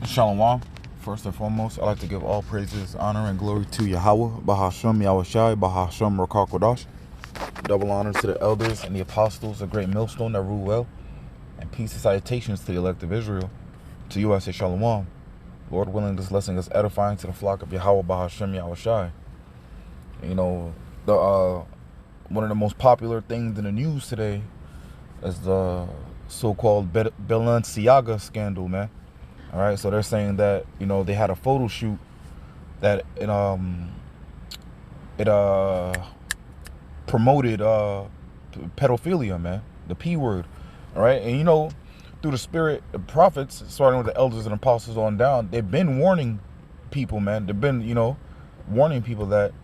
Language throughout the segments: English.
Shalom. First and foremost, I'd like to give all praises, honor, and glory to Yahweh, Bahashem Yahushai, Bahashem Rakak Kodash. Double honor to the elders and the apostles, a great millstone that rule well. And peace and salutations to the elect of Israel. To you I say Shalom. Lord willing, this lesson is edifying to the flock of Yahweh, Bahashem Yahushai. You know, one of the most popular things in the news today is the so-called Balenciaga scandal, man. All right, so they're saying that, you know, they had a photo shoot that it promoted pedophilia, man, the P word. All right, and you know, through the spirit of prophets, starting with the elders and apostles on down, they've been warning people, man. They've been, you know, warning people that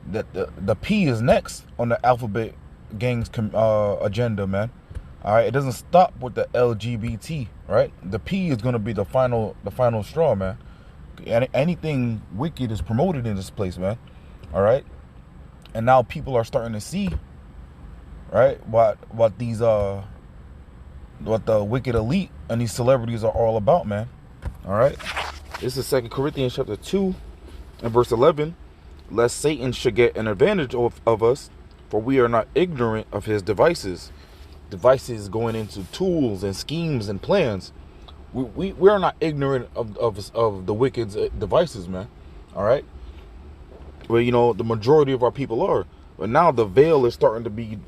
the P is next on the alphabet gang's agenda, man. All right, it doesn't stop with the LGBT, right? The P is going to be the final straw, man. Anything wicked is promoted in this place, man. All right, and now people are starting to see, right, what the wicked elite and these celebrities are all about, man. All right, this is 2 Corinthians chapter 2 and verse 11. Lest Satan should get an advantage of us, for we are not ignorant of his devices. Devices going into tools and schemes and plans. We are not ignorant of the wicked's devices, man. All right. Well, you know, the majority of our people are, but now the veil is starting to be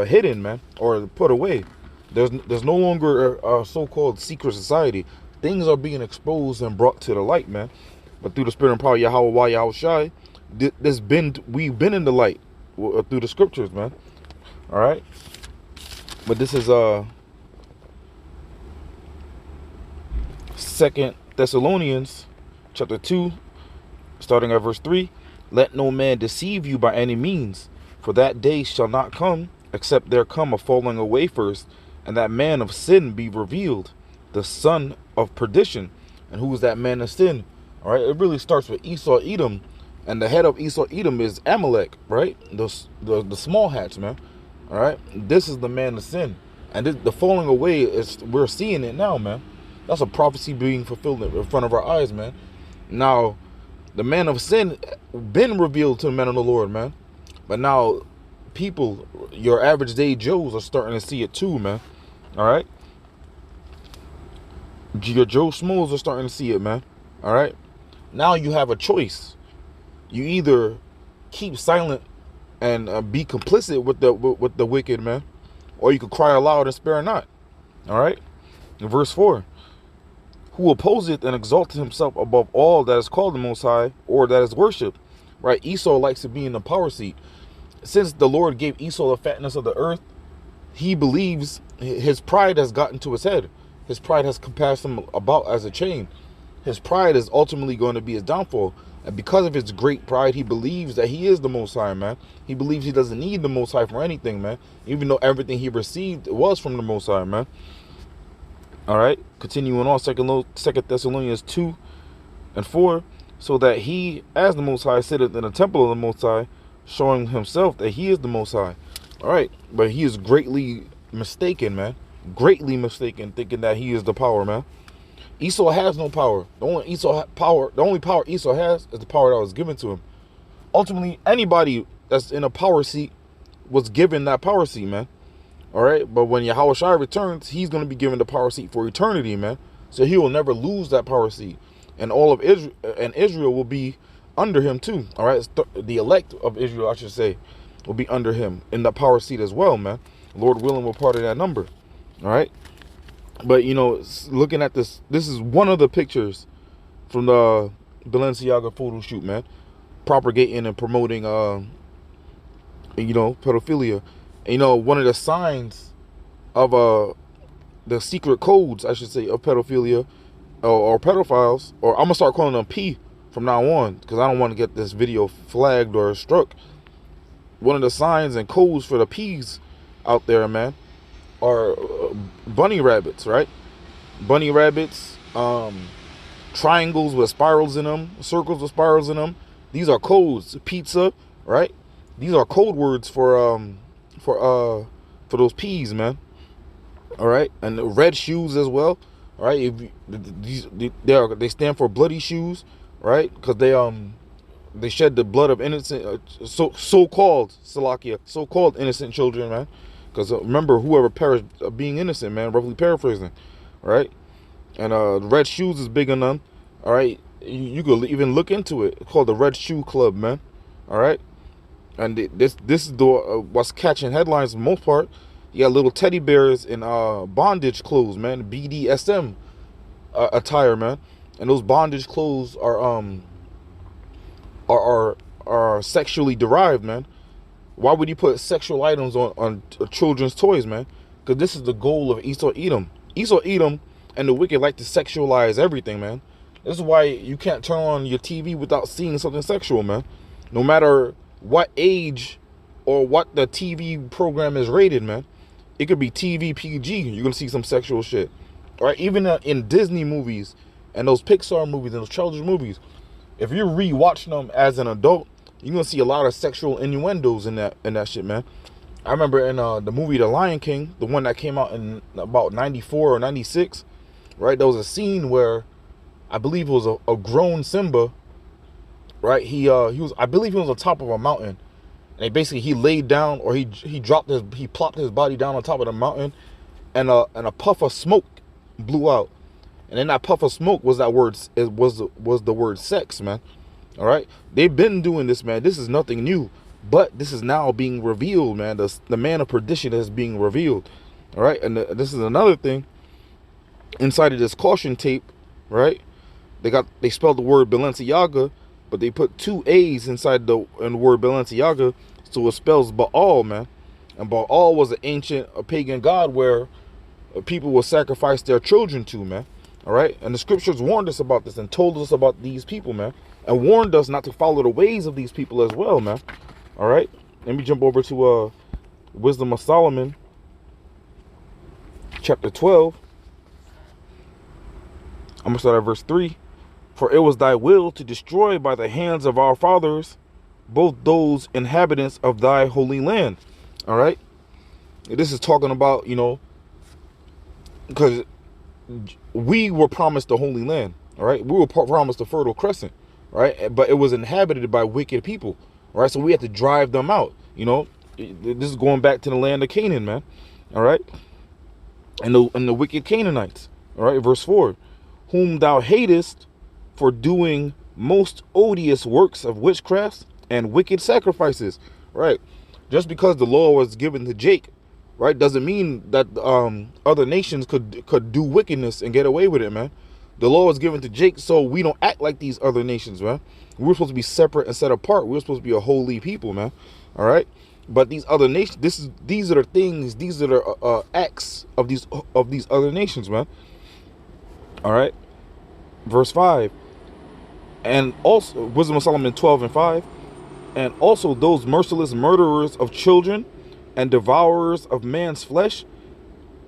hidden, man, or put away. There's no longer a so-called secret society. Things are being exposed and brought to the light, man. But through the spirit and power of Yahweh Yahushai, we've been in the light through the scriptures, man. All right. But this is 2 Thessalonians chapter 2, starting at verse 3. Let no man deceive you by any means, for that day shall not come, except there come a falling away first, and that man of sin be revealed, the son of perdition. And who is that man of sin? All right, it really starts with Esau Edom, and the head of Esau Edom is Amalek, right? The small hats, man. All right, this is the man of sin, and the falling away is, we're seeing it now, man. That's a prophecy being fulfilled in front of our eyes, man. Now, the man of sin been revealed to the men of the Lord, man. But now, people, your average day Joes are starting to see it too, man. All right, your Joe Schmoes are starting to see it, man. All right, now you have a choice. You either keep silent and be complicit with the wicked, man, or you could cry aloud and spare not. All right, in verse 4, who opposeth and exalteth himself above all that is called the Most High, or that is worshipped. Right, Esau likes to be in the power seat. Since the Lord gave Esau the fatness of the earth, he believes his pride has gotten to his head. His pride has compassed him about as a chain. His pride is ultimately going to be his downfall. And because of his great pride, he believes that he is the Most High, man. He believes he doesn't need the Most High for anything, man. Even though everything he received was from the Most High, man. All right. Continuing on, 2 Thessalonians 2 and 4. So that he, as the Most High, sitteth in the temple of the Most High, showing himself that he is the Most High. All right. But he is greatly mistaken, man. Greatly mistaken, thinking that he is the power, man. Esau has no power. The only power Esau has is the power that was given to him. Ultimately, anybody that's in a power seat was given that power seat, man. All right, but when Yahushua returns, he's going to be given the power seat for eternity, man. So he will never lose that power seat, and all of Israel will be under him too. All right, the elect of Israel, I should say, will be under him in the power seat as well, man. Lord willing, we're part of that number. All right. But, you know, looking at this is one of the pictures from the Balenciaga photo shoot, man. Propagating and promoting, you know, pedophilia. And, you know, one of the signs of the secret codes, I should say, of pedophilia or pedophiles, or I'm going to start calling them P from now on, because I don't want to get this video flagged or struck. One of the signs and codes for the P's out there, man, are bunny rabbits, right? Bunny rabbits, triangles with spirals in them, circles with spirals in them. These are codes. Pizza, right? These are code words for those P's, man. All right, and the red shoes as well. All right, if they stand for bloody shoes, right? Because they shed the blood of innocent, so-called Salakia, so-called innocent children, man. Because remember, whoever perished being innocent, man, roughly paraphrasing, right? And red shoes is big on them. All right, you could even look into it. It's called the Red Shoe Club, man. All right, and this is the what's catching headlines for the most part. You got little teddy bears in bondage clothes, man. BDSM attire, man. And those bondage clothes are sexually derived, man. Why would you put sexual items on children's toys, man? Because this is the goal of Esau Edom. Esau Edom and the wicked like to sexualize everything, man. This is why you can't turn on your TV without seeing something sexual, man. No matter what age or what the TV program is rated, man. It could be TV PG. You're going to see some sexual shit. All right? Even in Disney movies and those Pixar movies and those children's movies, if you're rewatching them as an adult, you're going to see a lot of sexual innuendos in that shit, man. I remember in the movie The Lion King, the one that came out in about 94 or 96, right? There was a scene where I believe it was a grown Simba, right? He was, I believe he was on top of a mountain. And he laid down, or he plopped his body down on top of the mountain, and a puff of smoke blew out. And in that puff of smoke was the word sex, man. All right, they've been doing this, man. This is nothing new, but this is now being revealed, man. The man of perdition is being revealed. All right, and this is another thing. Inside of this caution tape, right? They spelled the word Balenciaga, but they put 2 A's inside the word Balenciaga, so it spells Baal, man. And Baal was an ancient pagan god where people will sacrifice their children to, man. All right, and the scriptures warned us about this and told us about these people, man, and warned us not to follow the ways of these people as well, man. All right, let me jump over to Wisdom of Solomon, chapter 12. I'm gonna start at verse 3. For it was thy will to destroy by the hands of our fathers both those inhabitants of thy holy land. All right, this is talking about, because we were promised the Holy Land, all right? We were promised the Fertile Crescent, right? But it was inhabited by wicked people, all right? So we had to drive them out, This is going back to the land of Canaan, man, all right? And the wicked Canaanites, all right? Verse 4, whom thou hatest for doing most odious works of witchcrafts and wicked sacrifices, right? Just because the law was given to Jake, right, doesn't mean that other nations could do wickedness and get away with it, man. The law was given to Jake, so we don't act like these other nations, man. We're supposed to be separate and set apart. We're supposed to be a holy people, man. All right, but these other nations, these are the things, these are the acts of these other nations, man. All right, verse 5, and also Wisdom of Solomon 12 and 5, and also those merciless murderers of children and devourers of man's flesh,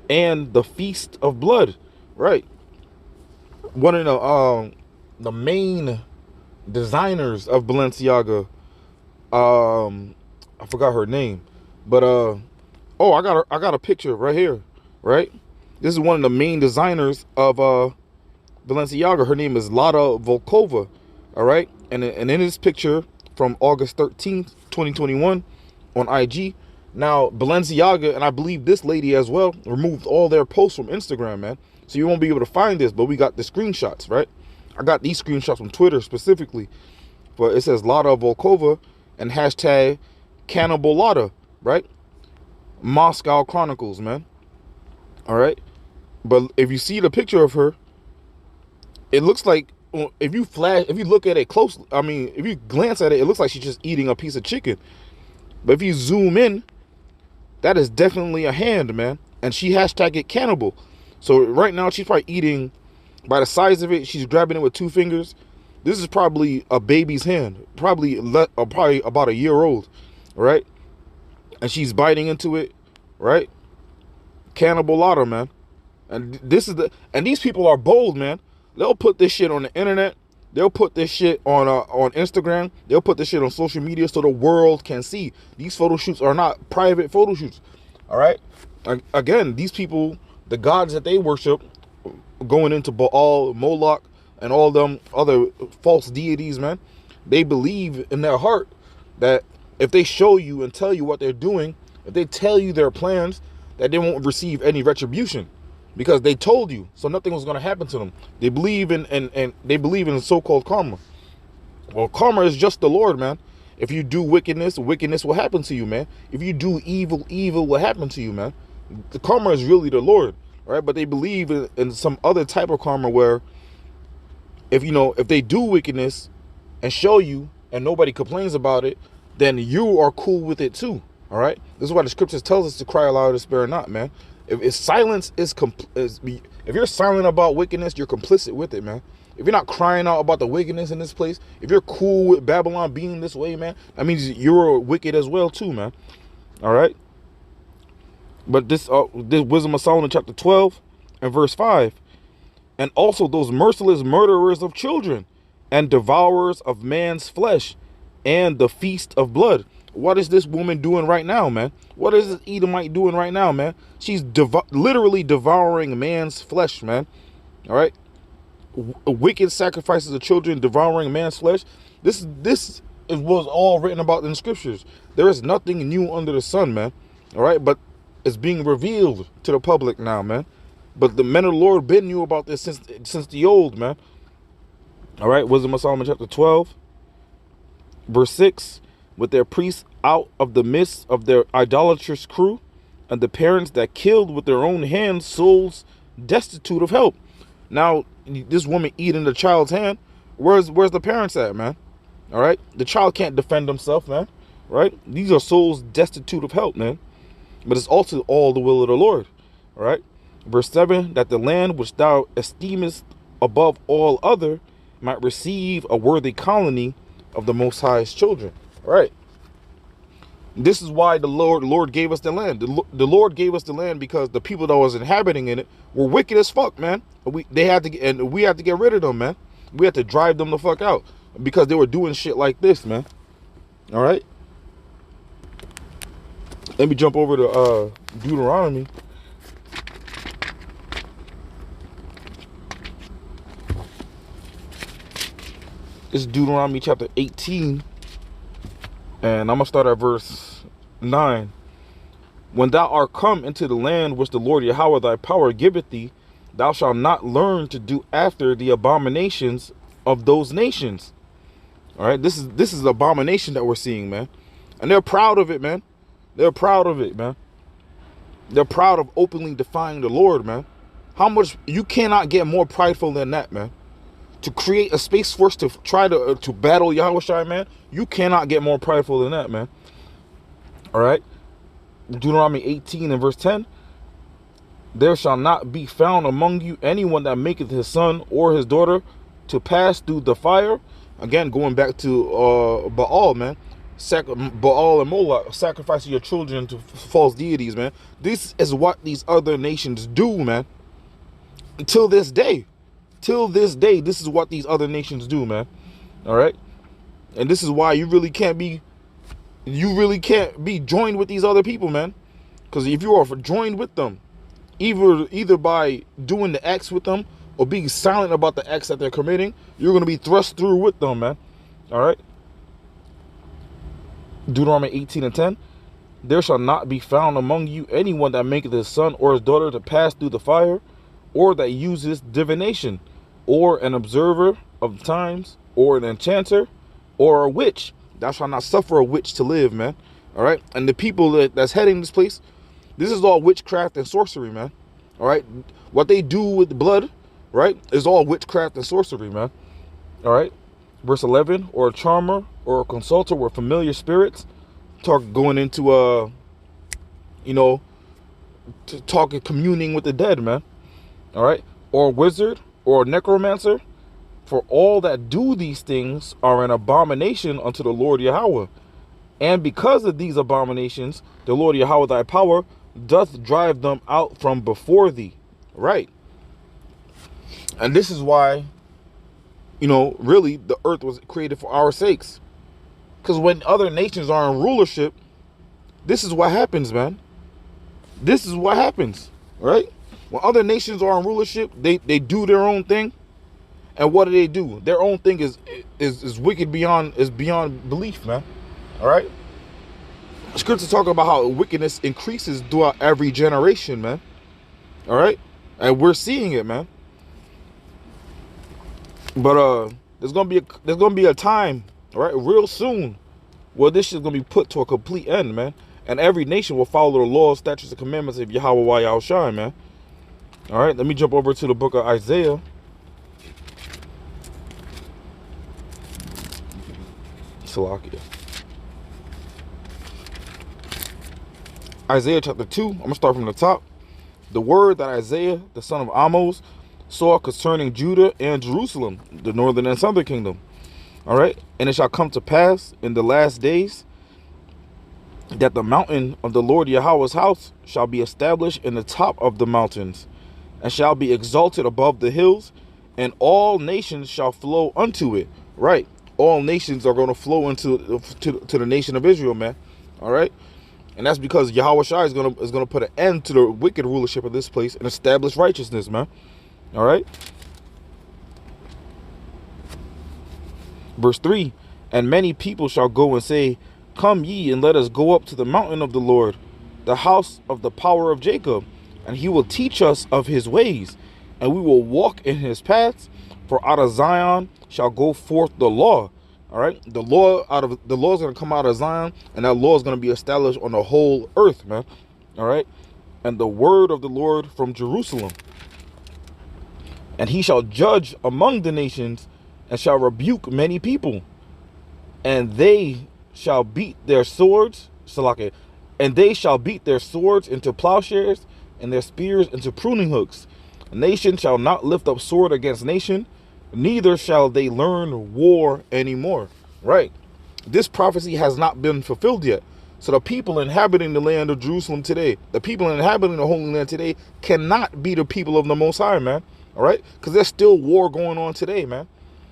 and the feast of blood, right? One of the main designers of Balenciaga, I forgot her name, but oh, I got a picture right here, right? This is one of the main designers of Balenciaga. Her name is Lada Volkova, all right? And in this picture from August 13th, 2021 on IG. Now, Balenciaga, and I believe this lady as well, removed all their posts from Instagram, man. So you won't be able to find this, but we got the screenshots, right? I got these screenshots from Twitter specifically. But it says Lada Volkova and hashtag Cannibal Lada, right? Moscow Chronicles, man. All right? But if you see the picture of her, it looks like, if you look at it closely, I mean, if you glance at it, it looks like she's just eating a piece of chicken. But if you zoom in, that is definitely a hand, man. And she hashtagged it cannibal. So right now she's probably eating, by the size of it, she's grabbing it with 2 fingers. This is probably a baby's hand, probably about a year old, right? And she's biting into it, right? Cannibal Lada, man. And these people are bold, man. They'll put this shit on the internet. They'll put this shit on Instagram. They'll put this shit on social media so the world can see. These photo shoots are not private photo shoots. All right? Again, these people, the gods that they worship, going into Baal, Moloch, and all them other false deities, man. They believe in their heart that if they show you and tell you what they're doing, if they tell you their plans, that they won't receive any retribution because they told you, so nothing was going to happen to them. They believe in and they believe in so-called karma. Well, karma is just the Lord, man. If you do wickedness, wickedness will happen to you, man. If you do evil, evil will happen to you, man. The karma is really the Lord, right? But they believe in some other type of karma where if they do wickedness and show you and nobody complains about it, then you are cool with it too. All right. This is why the scriptures tells us to cry aloud and spare not, man. If silence is if you're silent about wickedness, you're complicit with it, man. If you're not crying out about the wickedness in this place, if you're cool with Babylon being this way, man, that means you're wicked as well too, man. All right. But this Wisdom of Solomon chapter 12 and verse 5. And also those merciless murderers of children and devourers of man's flesh and the feast of blood. What is this woman doing right now, man? What is this Edomite doing right now, man? She's literally devouring man's flesh, man. All right. Wicked sacrifices of children, devouring man's flesh. This was all written about in the scriptures. There is nothing new under the sun, man. All right. But it's being revealed to the public now, man. But the men of the Lord been knew about this since the old, man. All right. Wisdom of Solomon chapter 12, verse 6. With their priests out of the midst of their idolatrous crew, and the parents that killed with their own hands souls destitute of help. Now, this woman eating the child's hand, where's the parents at, man? All right. The child can't defend himself, man. Right. These are souls destitute of help, man. But it's also all the will of the Lord. All right. Verse 7, that the land which thou esteemest above all other might receive a worthy colony of the Most High's children. All right. This is why the Lord gave us the land. The Lord gave us the land because the people that was inhabiting in it were wicked as fuck, man. We had to get rid of them, man. We had to drive them the fuck out because they were doing shit like this, man. All right. Let me jump over to Deuteronomy. This is Deuteronomy chapter 18. And I'm going to start at verse 9. When thou art come into the land which the Lord Yahweh thy power giveth thee, thou shalt not learn to do after the abominations of those nations. All right. This is the abomination that we're seeing, man. And they're proud of it, man. They're proud of it, man. They're proud of openly defying the Lord, man. How much you cannot get more prideful than that, man. To create a space force to try to battle Yahushua, man. You cannot get more prideful than that, man. All right. Deuteronomy 18 and verse 10. There shall not be found among you anyone that maketh his son or his daughter to pass through the fire. Again, going back to Baal, man. Baal and Moloch, sacrificing your children to false deities, man. This is what these other nations do, man. Until this day. Till this day, this is what these other nations do, man. All right. And this is why you really can't be joined with these other people, man. Because if you are joined with them, either by doing the acts with them or being silent about the acts that they're committing, you're going to be thrust through with them, man. All right. Deuteronomy 18 and 10. There shall not be found among you anyone that maketh his son or his daughter to pass through the fire, or that uses divination, or an observer of times, or an enchanter, or a witch. Thou shalt not suffer a witch to live, man. All right. And the people that's heading this place, this is all witchcraft and sorcery, man. All right. What they do with blood, right, is all witchcraft and sorcery, man. All right. Verse 11, or a charmer or a consulter with familiar spirits, going into talking, communing with the dead, man. All right. Or a wizard or a necromancer, for all that do these things are an abomination unto the Lord Yahweh. And because of these abominations, the Lord Yahweh thy power doth drive them out from before thee. Right. And this is why, really the earth was created for our sakes. Because when other nations are in rulership, this is what happens, man. This is what happens, right? When other nations are in rulership, they do their own thing. And what do? Their own thing is wicked beyond belief, man. All right. Scripture talk about how wickedness increases throughout every generation, man. All right, and we're seeing it, man. But there's gonna be a time, all right, real soon, where this shit's gonna be put to a complete end, man. And every nation will follow the laws, statutes, and commandments of Yahweh Yahushua, man. All right, let me jump over to the book of Isaiah. Salakia. Isaiah chapter 2. I'm gonna start from the top. The word that Isaiah, the son of Amos, saw concerning Judah and Jerusalem, the northern and southern kingdom. All right. And it shall come to pass in the last days that the mountain of the Lord Yahweh's house shall be established in the top of the mountains, and shall be exalted above the hills, and all nations shall flow unto it. Right. All nations are going to flow into the nation of Israel, man. All right. And that's because Yahweh Shai is gonna put an end to the wicked rulership of this place and establish righteousness, man. All right. Verse 3, and many people shall go and say, come ye, and let us go up to the mountain of the Lord, the house of the power of Jacob, and he will teach us of his ways, and we will walk in his paths. For out of Zion shall go forth the law. All right, the law is going to come out of Zion, and that law is going to be established on the whole earth, man. All right, and the word of the Lord from Jerusalem, and he shall judge among the nations, and shall rebuke many people, and they shall beat their swords, Salaki, and they shall beat their swords into plowshares, and their spears into pruning hooks. Nation shall not lift up sword against nation, neither shall they learn war anymore. Right. This prophecy has not been fulfilled yet. So the people inhabiting the land of Jerusalem today, the people inhabiting the Holy Land today, cannot be the people of the Most High, man. All right. Because there's still war going on today, man.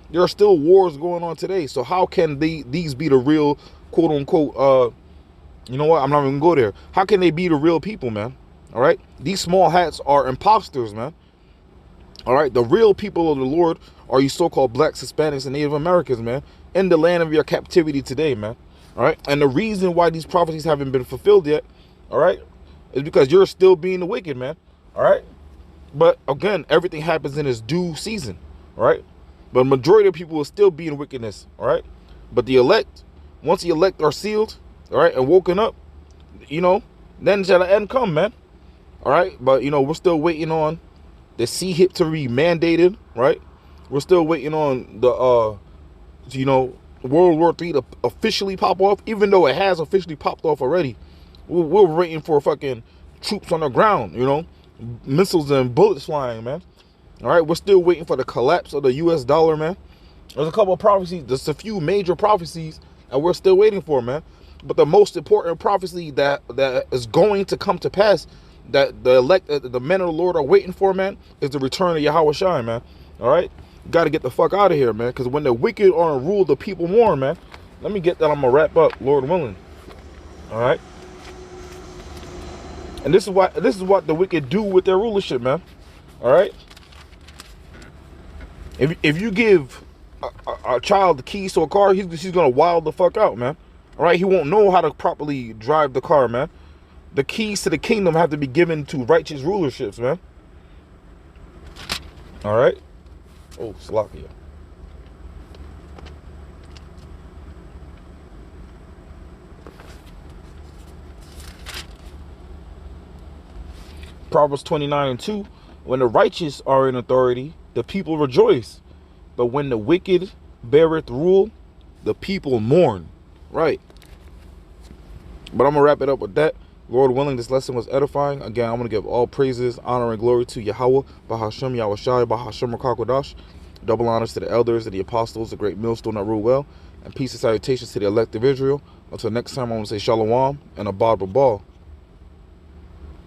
There are still wars going on today. So how can these be the real, quote unquote, you know what? I'm not even going to go there. How can they be the real people, man? All right. These small hats are imposters, man. All right. The real people of the Lord are you so-called blacks, Hispanics, and Native Americans, man, in the land of your captivity today, man. All right. And the reason why these prophecies haven't been fulfilled yet, all right, is because you're still being the wicked, man. All right. But again, everything happens in its due season. All right. But the majority of people will still be in wickedness. All right. But the elect, once the elect are sealed, all right, and woken up, you know, then shall the end come, man. All right. But, you know, we're still waiting on the CHIP to be mandated, right? We're still waiting on the, you know, World War III to officially pop off, even though it has officially popped off already. We're waiting for fucking troops on the ground, you know, missiles and bullets flying, man. All right, we're still waiting for the collapse of the U.S. dollar, man. There's a couple of prophecies, there's a few major prophecies, and we're still waiting for, man. But the most important prophecy that is going to come to pass, that the men of the Lord are waiting for, man, is the return of Yahweh Shai, man. All right. Got to get the fuck out of here, man, because when the wicked are in rule, the people mourn, man. Let me get that. I'm gonna wrap up, Lord willing. All right. And this is what the wicked do with their rulership, man. All right. If you give a child the keys to a car, he's gonna wild the fuck out, man. All right. He won't know how to properly drive the car, man. The keys to the kingdom have to be given to righteous rulerships, man. All right. Oh, Salakia. Proverbs 29:2. When the righteous are in authority, the people rejoice. But when the wicked beareth rule, the people mourn. Right. But I'm going to wrap it up with that. Lord willing, this lesson was edifying. Again, I'm going to give all praises, honor, and glory to Yahweh, Bahashem, Yahweh Shai, Bahashem, Rakakwadash. Double honors to the elders, to the apostles, the great millstone that rule well. And peace and salutations to the elect of Israel. Until next time, I'm going to say Shalom and Abad Babal.